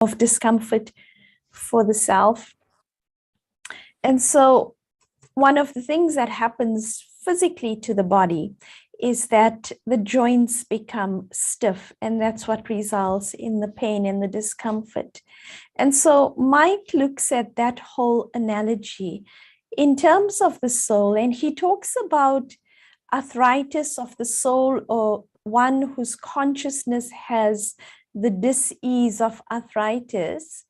of discomfort for the self. And so one of the things that happens physically to the body is that the joints become stiff, and that's what results in the pain and the discomfort. And so Mike looks at that whole analogy in terms of the soul, and he talks about arthritis of the soul, or one whose consciousness has the dis-ease of arthritis,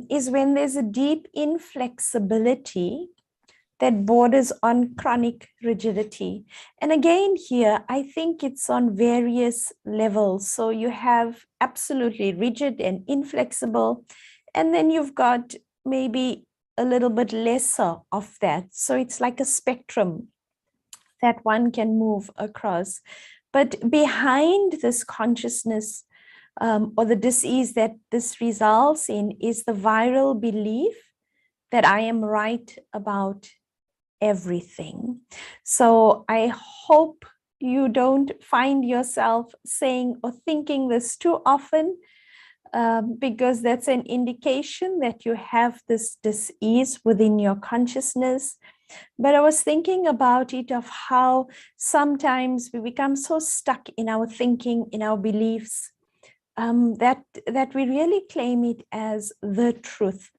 is when there's a deep inflexibility that borders on chronic rigidity. And again, here, I think it's on various levels. So you have absolutely rigid and inflexible, and then you've got maybe a little bit lesser of that. So it's like a spectrum that one can move across. But behind this consciousness, or the dis-ease that this results in, is the viral belief that I am right about everything. So I hope you don't find yourself saying or thinking this too often, because that's an indication that you have this dis-ease within your consciousness. But I was thinking about it, of how sometimes we become so stuck in our thinking, in our beliefs, that we really claim it as the truth.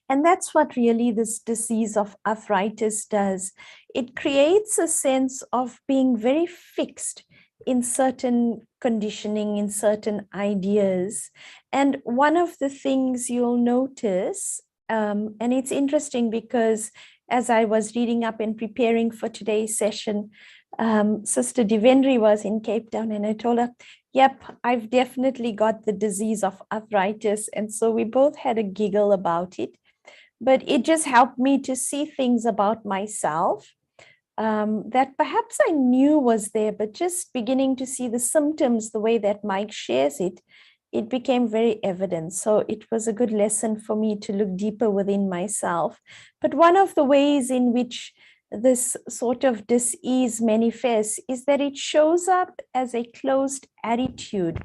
And that's what really this disease of arthritis does. It creates a sense of being very fixed in certain conditioning, in certain ideas. And one of the things you'll notice, and it's interesting because as I was reading up and preparing for today's session, Sister Devendri was in Cape Town, and I told her, yep, I've definitely got the disease of arthritis. And so we both had a giggle about it. But it just helped me to see things about myself that perhaps I knew was there, but just beginning to see the symptoms the way that Mike shares it, it became very evident. So it was a good lesson for me to look deeper within myself. But one of the ways in which this sort of dis-ease manifests is that it shows up as a closed attitude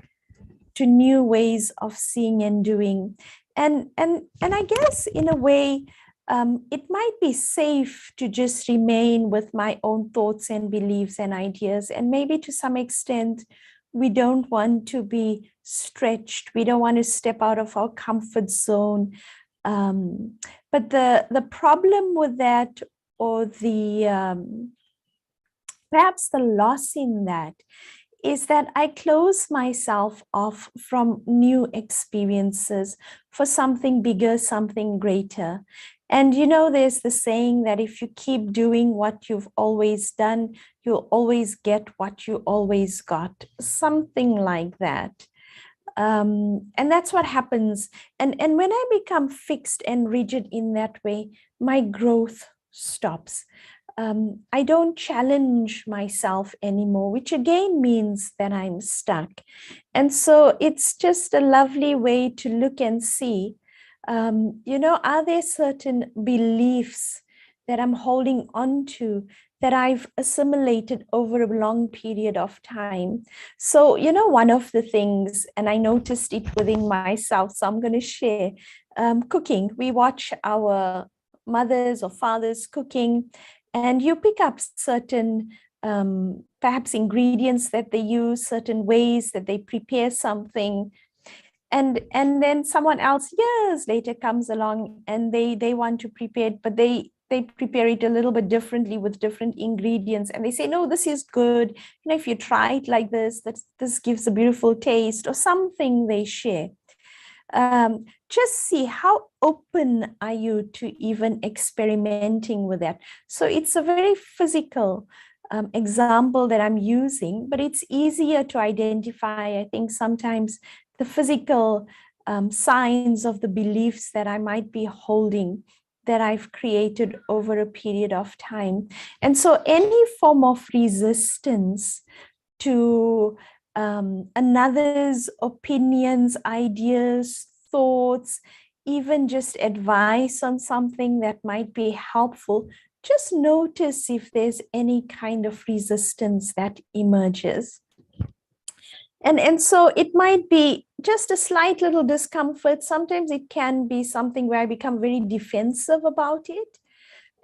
to new ways of seeing and doing. And I guess in a way, it might be safe to just remain with my own thoughts and beliefs and ideas. And maybe to some extent, we don't want to be stretched. We don't want to step out of our comfort zone. But the problem with that, or the perhaps the loss in that, is that I close myself off from new experiences for something bigger, something greater. And there's the saying that if you keep doing what you've always done, you'll always get what you always got, something like that. And that's what happens. And when I become fixed and rigid in that way, my growth stops. I don't challenge myself anymore, which again means that I'm stuck. And so it's just a lovely way to look and see, are there certain beliefs that I'm holding on to that I've assimilated over a long period of time? So, one of the things, and I noticed it within myself, so I'm going to share, cooking. We watch our mothers or fathers cooking, and you pick up certain perhaps ingredients that they use, certain ways that they prepare something. And then someone else years later comes along and they want to prepare it, but they prepare it a little bit differently with different ingredients. And they say, no, this is good. If you try it like this, this gives a beautiful taste, or something they share. Just see how open are you to even experimenting with that. So it's a very physical example that I'm using, but it's easier to identify, I think, sometimes the physical signs of the beliefs that I might be holding, that I've created over a period of time. And so any form of resistance to another's opinions, ideas, thoughts, even just advice on something that might be helpful, just notice if there's any kind of resistance that emerges. And so it might be just a slight little discomfort. Sometimes it can be something where I become very defensive about it.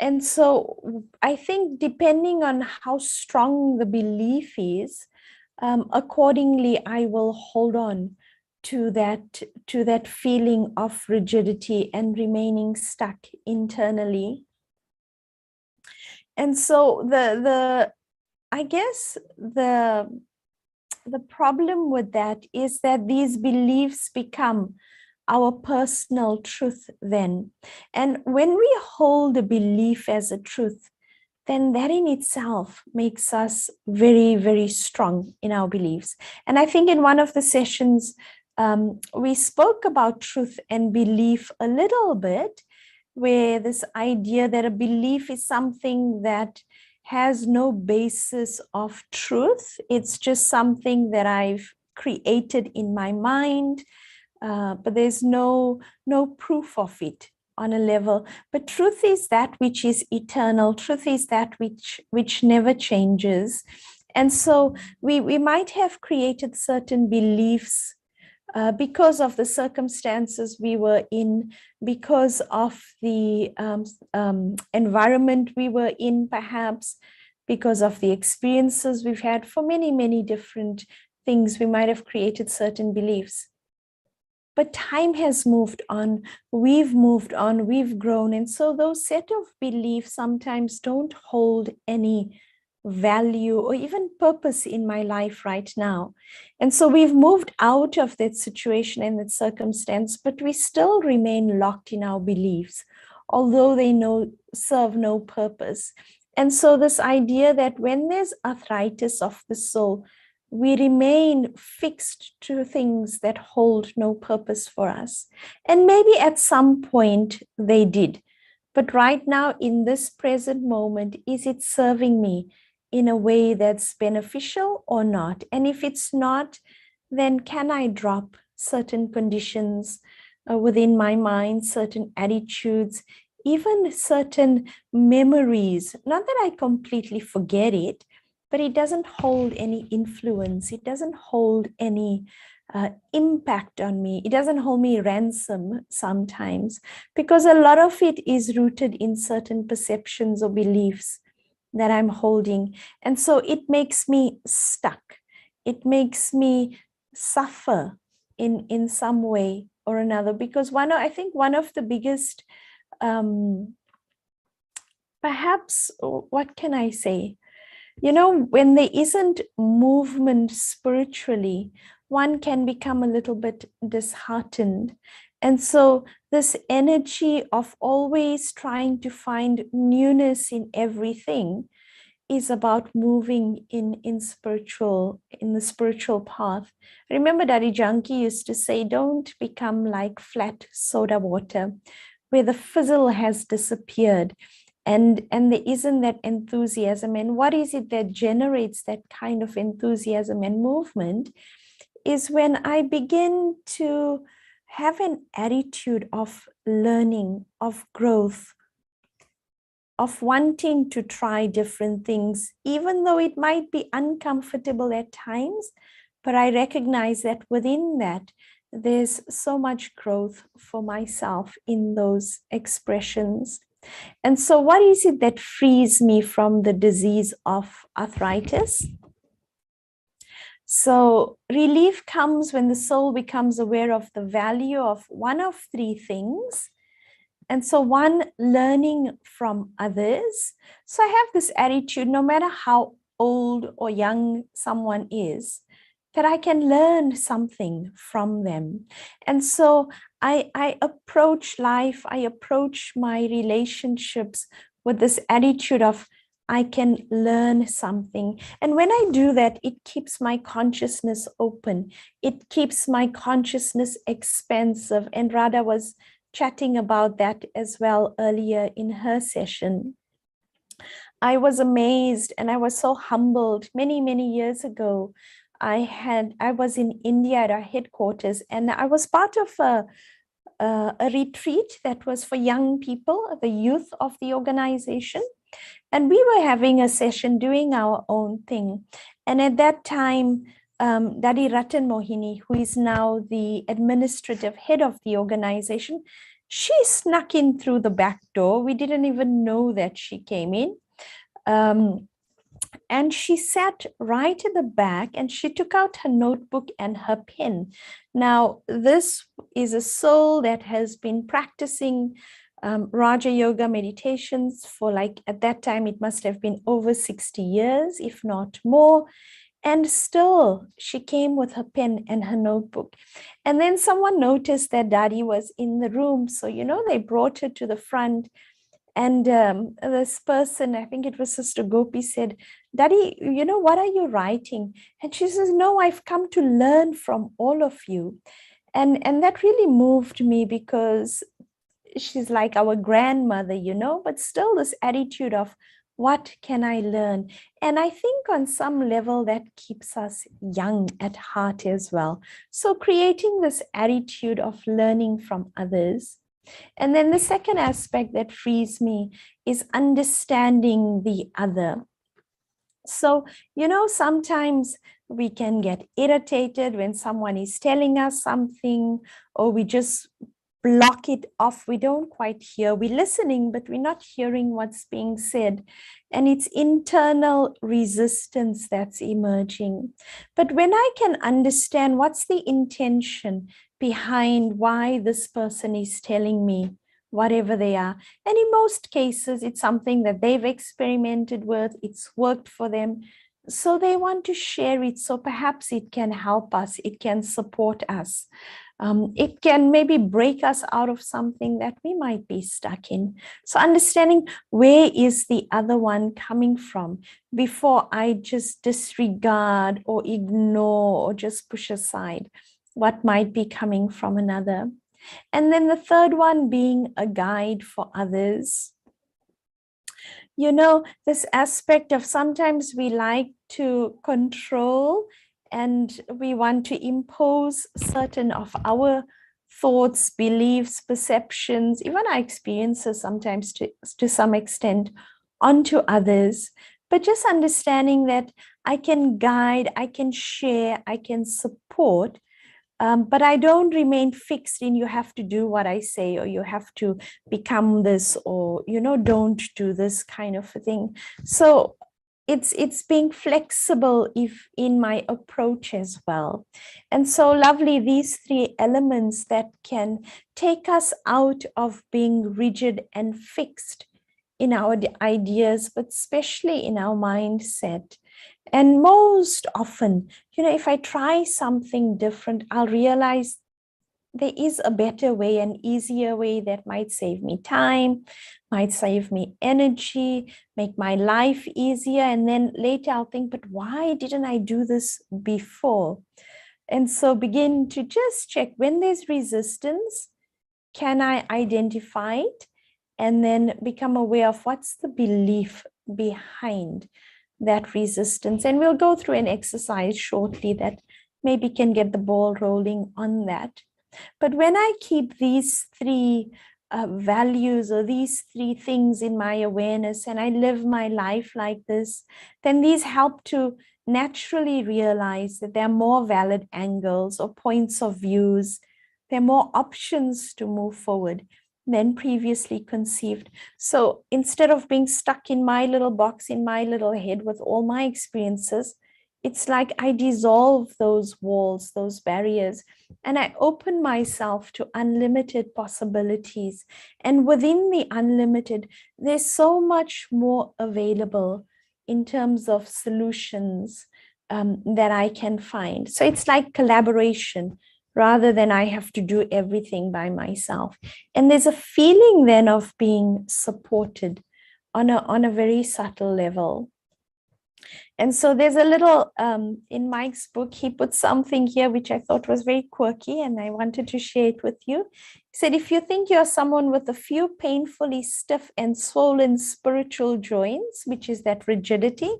And so I think depending on how strong the belief is, accordingly, I will hold on to that feeling of rigidity and remaining stuck internally. And so I guess the problem with that is that these beliefs become our personal truth then. And when we hold a belief as a truth, then that in itself makes us very, very strong in our beliefs. And I think in one of the sessions, we spoke about truth and belief a little bit, where this idea that a belief is something that has no basis of truth. It's just something that I've created in my mind, but there's no proof of it on a level. But truth is that which is eternal. Truth is that which never changes. And so we might have created certain beliefs because of the circumstances we were in, because of the environment we were in, perhaps, because of the experiences we've had. For many, many different things, we might have created certain beliefs. But time has moved on, we've moved on, we've grown. And so those set of beliefs sometimes don't hold any value or even purpose in my life right now. And so we've moved out of that situation and that circumstance, but we still remain locked in our beliefs, although they serve no purpose. And so this idea that when there's arthritis of the soul, we remain fixed to things that hold no purpose for us. And maybe at some point they did. But right now, in this present moment, is it serving me in a way that's beneficial or not? And if it's not, then can I drop certain conditions within my mind, certain attitudes, even certain memories? Not that I completely forget it, but it doesn't hold any influence. It doesn't hold any impact on me. It doesn't hold me ransom sometimes, because a lot of it is rooted in certain perceptions or beliefs that I'm holding. And so it makes me stuck. It makes me suffer in some way or another, because I think one of the biggest, perhaps, what can I say? When there isn't movement spiritually, one can become a little bit disheartened. And so this energy of always trying to find newness in everything is about moving in the spiritual path. I remember Daddy Janki used to say, don't become like flat soda water, where the fizzle has disappeared. And there isn't that enthusiasm. And what is it that generates that kind of enthusiasm and movement is when I begin to have an attitude of learning, of growth, of wanting to try different things, even though it might be uncomfortable at times. But I recognize that within that, there's so much growth for myself in those expressions. And so what is it that frees me from the disease of arthritis? So relief comes when the soul becomes aware of the value of one of three things. And so one, learning from others. So I have this attitude, no matter how old or young someone is, that I can learn something from them. And so I approach life, I approach my relationships with this attitude of, I can learn something. And when I do that, it keeps my consciousness open. It keeps my consciousness expansive. And Radha was chatting about that as well earlier in her session. I was amazed and I was so humbled many, many years ago. I was in India at our headquarters, and I was part of a retreat that was for young people, the youth of the organization. And we were having a session doing our own thing. And at that time, Daddy Ratan Mohini, who is now the administrative head of the organization, she snuck in through the back door. We didn't even know that she came in. And she sat right at the back and she took out her notebook and her pen. Now, this is a soul that has been practicing Raja Yoga meditations for, like, at that time, it must have been over 60 years, if not more. And still, she came with her pen and her notebook. And then someone noticed that Daddy was in the room. So, they brought her to the front. And this person, I think it was Sister Gopi, said, Daddy, what are you writing? And she says, no, I've come to learn from all of you. And that really moved me, because she's like our grandmother, but still this attitude of, what can I learn? And I think on some level that keeps us young at heart as well. So creating this attitude of learning from others. And then the second aspect that frees me is understanding the other. So, sometimes we can get irritated when someone is telling us something, or we just block it off. We don't quite hear. We're listening, but we're not hearing what's being said. And it's internal resistance that's emerging. But when I can understand what's the intention behind why this person is telling me whatever they are, and in most cases, it's something that they've experimented with, it's worked for them, so they want to share it. So perhaps it can help us, it can support us. It can maybe break us out of something that we might be stuck in. So understanding where is the other one coming from before I just disregard or ignore or just push aside what might be coming from another. And then the third one being a guide for others. This aspect of sometimes we like to control and we want to impose certain of our thoughts, beliefs, perceptions, even our experiences sometimes to some extent onto others. But just understanding that I can guide, I can share, I can support, but I don't remain fixed in you have to do what I say, or you have to become this, or, don't do this kind of a thing. So it's being flexible if in my approach as well. And so lovely, these three elements that can take us out of being rigid and fixed in our ideas, but especially in our mindset. And most often, if I try something different, I'll realize there is a better way, an easier way that might save me time, might save me energy, make my life easier. And then later I'll think, but why didn't I do this before? And so begin to just check when there's resistance, can I identify it? And then become aware of what's the belief behind that resistance. And we'll go through an exercise shortly that maybe can get the ball rolling on that. But when I keep these three values or these three things in my awareness and I live my life like this, then these help to naturally realize that there are more valid angles or points of views. There are more options to move forward than previously conceived. So instead of being stuck in my little box, in my little head with all my experiences, it's like I dissolve those walls, those barriers, and I open myself to unlimited possibilities. And within the unlimited, there's so much more available in terms of solutions that I can find. So it's like collaboration rather than I have to do everything by myself. And there's a feeling then of being supported on a very subtle level. And so there's a little, in Mike's book, he put something here which I thought was very quirky, and I wanted to share it with you. He said, if you think you're someone with a few painfully stiff and swollen spiritual joints, which is that rigidity,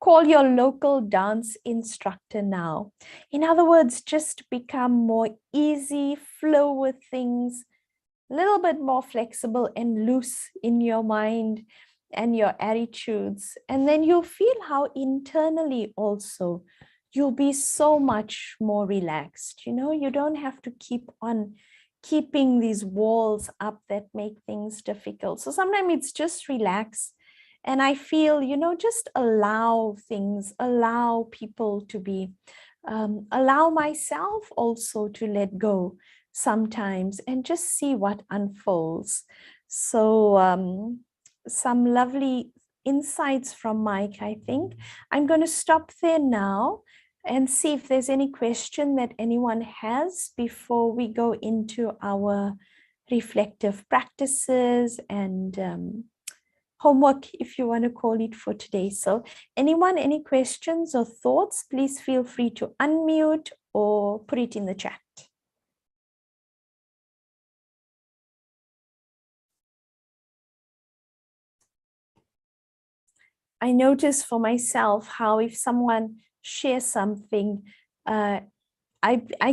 call your local dance instructor now. In other words, just become more easy, flow with things, a little bit more flexible and loose in your mind and your attitudes. And then you'll feel how internally also you'll be so much more relaxed. You don't have to keep on keeping these walls up that make things difficult. So sometimes it's just relax. And I feel, just allow things, allow people to be, allow myself also to let go sometimes and just see what unfolds. So some lovely insights from Mike, I think. I'm going to stop there now and see if there's any question that anyone has before we go into our reflective practices and homework, if you want to call it, for today. So anyone, any questions or thoughts, please feel free to unmute or put it in the chat. I notice for myself how if someone shares something, I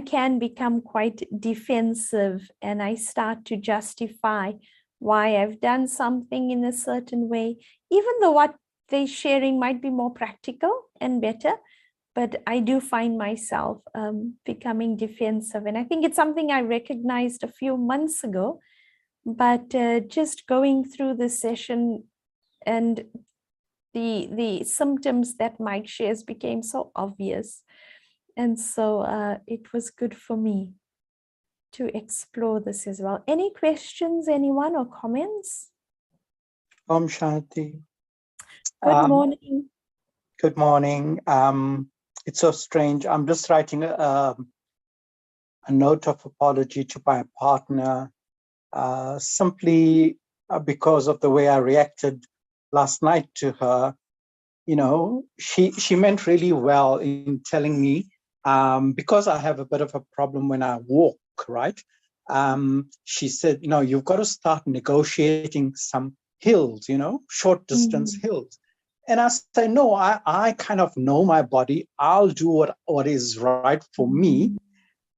can become quite defensive and I start to justify why I've done something in a certain way, even though what they're sharing might be more practical and better. But I do find myself becoming defensive. And I think it's something I recognized a few months ago, but just going through the session and the symptoms that Mike shares became so obvious. And so it was good for me to explore this as well. Any questions, anyone, or comments? Om Shanti. Good morning. Good morning. It's so strange. I'm just writing a note of apology to my partner, simply because of the way I reacted last night to her. She meant really well in telling me, because I have a bit of a problem when I walk, right? She said, you've got to start negotiating some hills, short distance hills. And I said, no, I kind of know my body. I'll do what is right for me.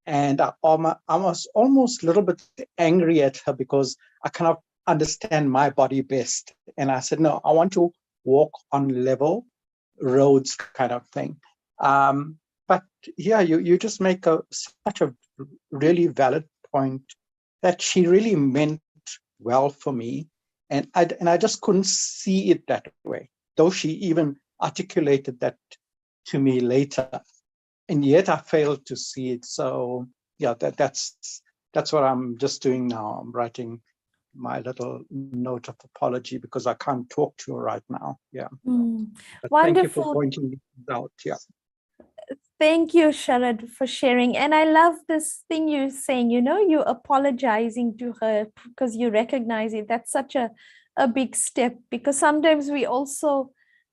And I was almost a little bit angry at her because I kind of understand my body best. And I said, no, I want to walk on level roads kind of thing. But yeah, you just make such a really valid point that she really meant well for me. And I just couldn't see it that way, though she even articulated that to me later. And yet I failed to see it. So yeah, that's what I'm just doing now. I'm writing my little note of apology because I can't talk to her right now. Yeah. But Wonderful. thank you for pointing it out. Yeah. Thank you, Sharad, for sharing. And I love this thing you're saying, you're apologizing to her because you recognize it. That's such a big step, because sometimes we also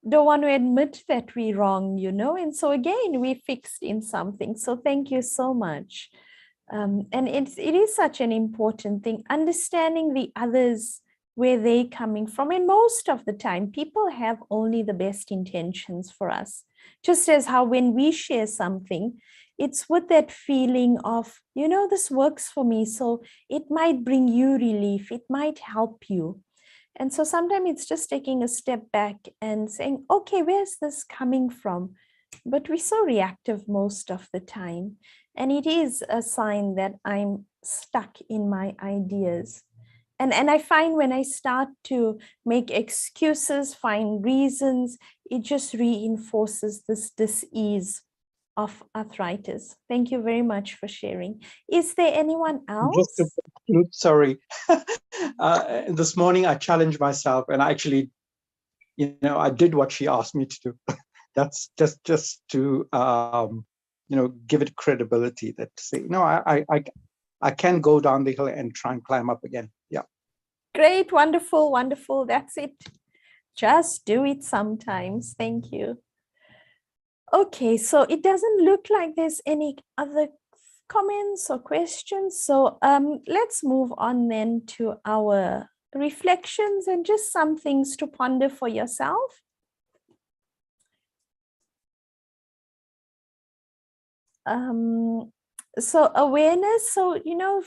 don't want to admit that we're wrong, and so again, we fixed in something. So thank you so much. And it is such an important thing, understanding the others, where they're coming from. And most of the time, people have only the best intentions for us. Just as how when we share something, it's with that feeling of, this works for me. So it might bring you relief. It might help you. And so sometimes it's just taking a step back and saying, okay, where's this coming from? But we're so reactive most of the time. And it is a sign that I'm stuck in my ideas. And I find when I start to make excuses, find reasons, it just reinforces this dis-ease of arthritis. Thank you very much for sharing. Is there anyone else? Just to conclude, sorry. This morning I challenged myself and I actually, I did what she asked me to do. That's just to, give it credibility, that to say, no, I can go down the hill and try and climb up again. Yeah. Great, wonderful, wonderful. That's it. Just do it sometimes. Thank you. Okay, so it doesn't look like there's any other comments or questions. So let's move on then to our reflections and just some things to ponder for yourself. So awareness, so,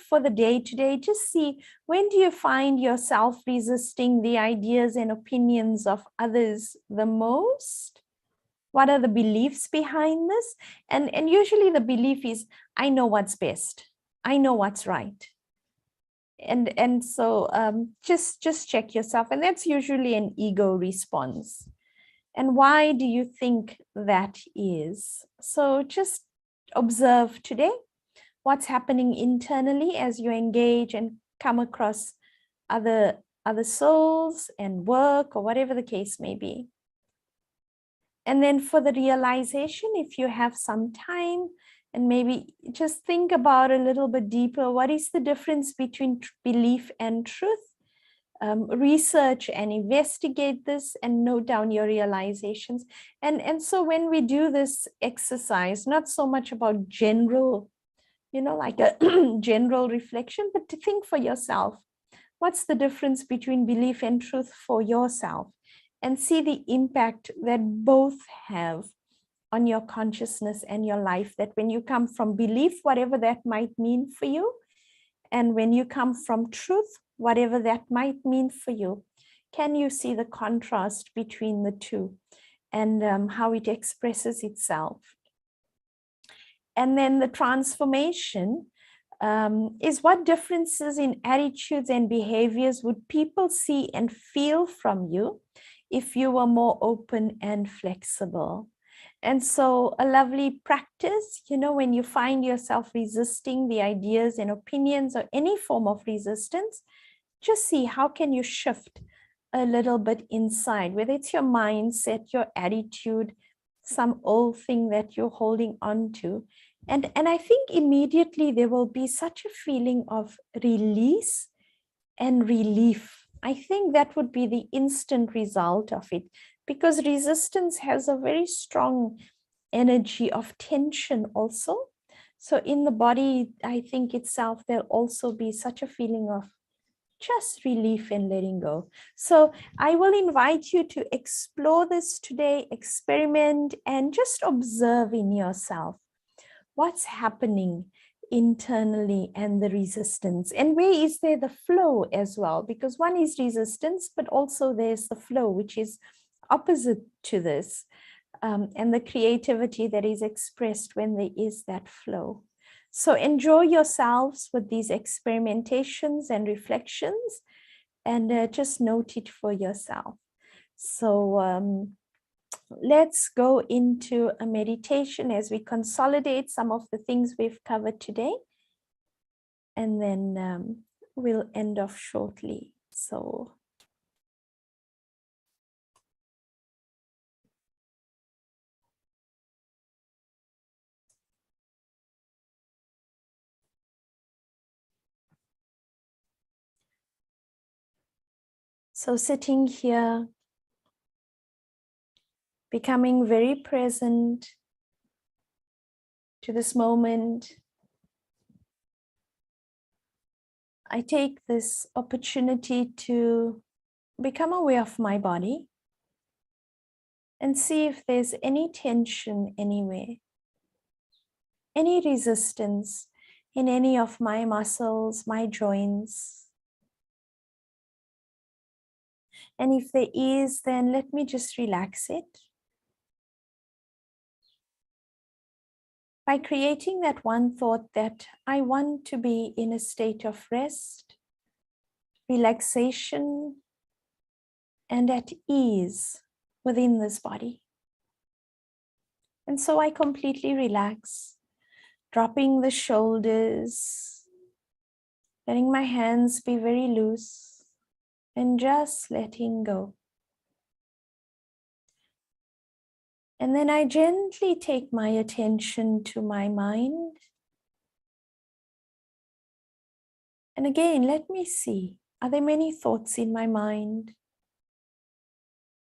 for the day today, just see, when do you find yourself resisting the ideas and opinions of others the most? What are the beliefs behind this? And usually the belief is, I know what's best. I know what's right. And so just check yourself. And that's usually an ego response. And why do you think that is? So just observe today what's happening internally as you engage and come across other souls and work or whatever the case may be. And then for the realization, if you have some time, and maybe just think about a little bit deeper, what is the difference between belief and truth? Research and investigate this and note down your realizations. And so when we do this exercise, not so much about general, like a general reflection, but to think for yourself, what's the difference between belief and truth for yourself? And see the impact that both have on your consciousness and your life, that when you come from belief, whatever that might mean for you, and when you come from truth, whatever that might mean for you, can you see the contrast between the two and how it expresses itself? And then the transformation is, what differences in attitudes and behaviors would people see and feel from you if you were more open and flexible? And so a lovely practice, when you find yourself resisting the ideas and opinions or any form of resistance, just see how can you shift a little bit inside, whether it's your mindset, your attitude, some old thing that you're holding on to. And I think immediately there will be such a feeling of release and relief. I think that would be the instant result of it, because resistance has a very strong energy of tension also. So in the body, I think itself, there'll also be such a feeling of just relief and letting go. So I will invite you to explore this today, experiment, and just observe in yourself what's happening internally and the resistance, and where is there the flow as well, because one is resistance, but also there's the flow, which is opposite to this, and the creativity that is expressed when there is that flow. So enjoy yourselves with these experimentations and reflections, and just note it for yourself. So let's go into a meditation as we consolidate some of the things we've covered today, and then we'll end off shortly. So sitting here, becoming very present to this moment, I take this opportunity to become aware of my body and see if there's any tension anywhere, any resistance in any of my muscles, my joints. And if there is, then let me just relax it by creating that one thought that I want to be in a state of rest, relaxation, and at ease within this body. And so I completely relax, dropping the shoulders, letting my hands be very loose, and just letting go. And then I gently take my attention to my mind. And again, let me see, are there many thoughts in my mind?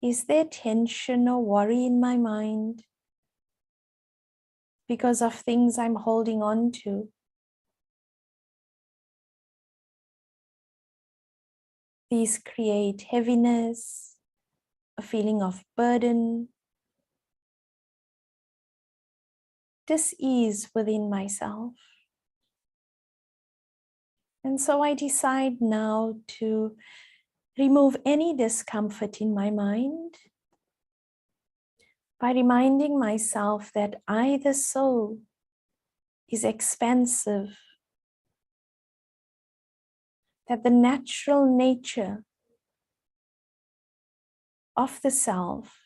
Is there tension or worry in my mind because of things I'm holding on to? These create heaviness, a feeling of burden, dis-ease within myself. And so I decide now to remove any discomfort in my mind by reminding myself that I, the soul, is expansive, that the natural nature of the self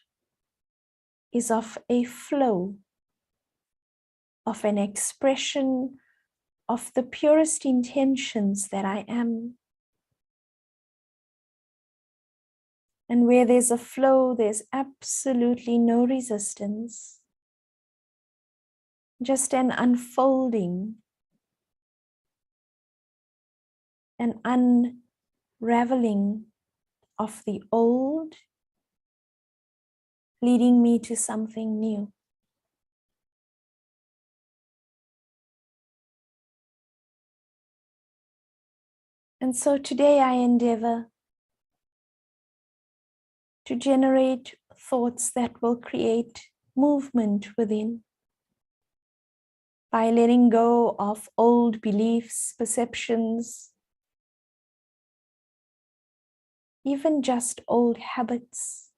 is of a flow, of an expression of the purest intentions that I am. And where there's a flow, there's absolutely no resistance, just an unfolding, an unraveling of the old, leading me to something new. And so today I endeavor to generate thoughts that will create movement within by letting go of old beliefs, perceptions, even just old habits.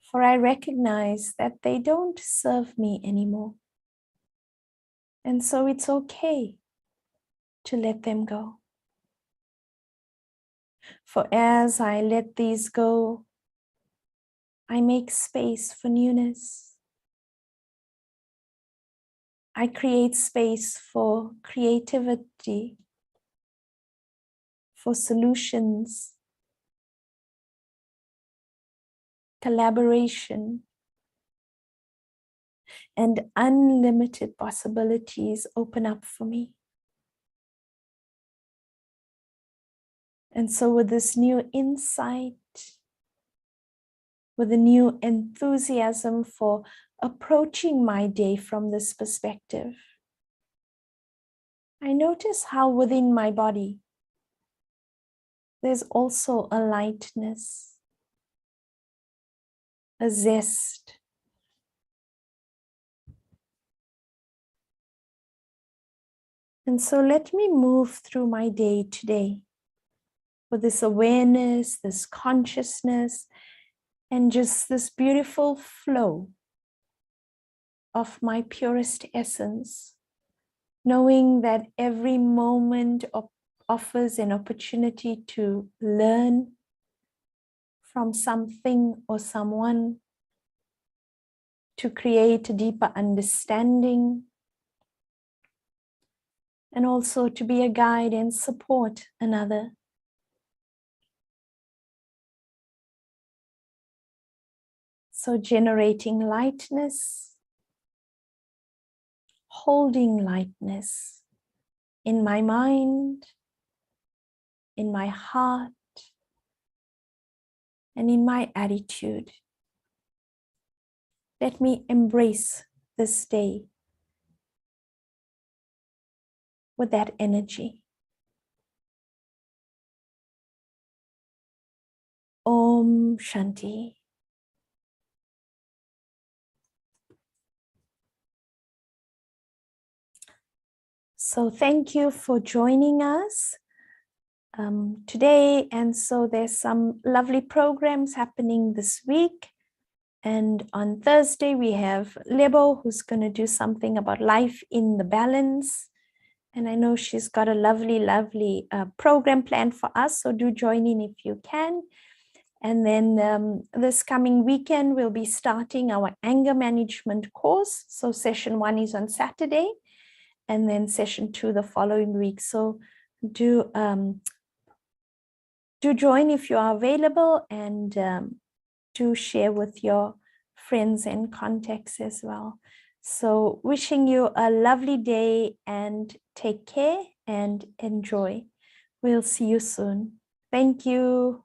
For I recognize that they don't serve me anymore. And so it's okay to let them go. For as I let these go, I make space for newness. I create space for creativity, for solutions, collaboration, and unlimited possibilities open up for me. And so with this new insight, with a new enthusiasm for approaching my day from this perspective, I notice how within my body, there's also a lightness, a zest, and so let me move through my day today with this awareness, this consciousness, and just this beautiful flow of my purest essence, knowing that every moment offers an opportunity to learn from something or someone, to create a deeper understanding, and also to be a guide and support another. So generating lightness, holding lightness in my mind, in my heart, and in my attitude. Let me embrace this day with that energy. Om Shanti. So thank you for joining us today. And so there's some lovely programs happening this week. And on Thursday, we have Lebo, who's going to do something about life in the balance. And I know she's got a lovely, lovely program planned for us. So do join in if you can. And then this coming weekend, we'll be starting our anger management course. So session 1 is on Saturday, and then session 2 the following week. So do join if you are available, and do share with your friends and contacts as well. So wishing you a lovely day, and take care and enjoy. We'll see you soon. Thank you.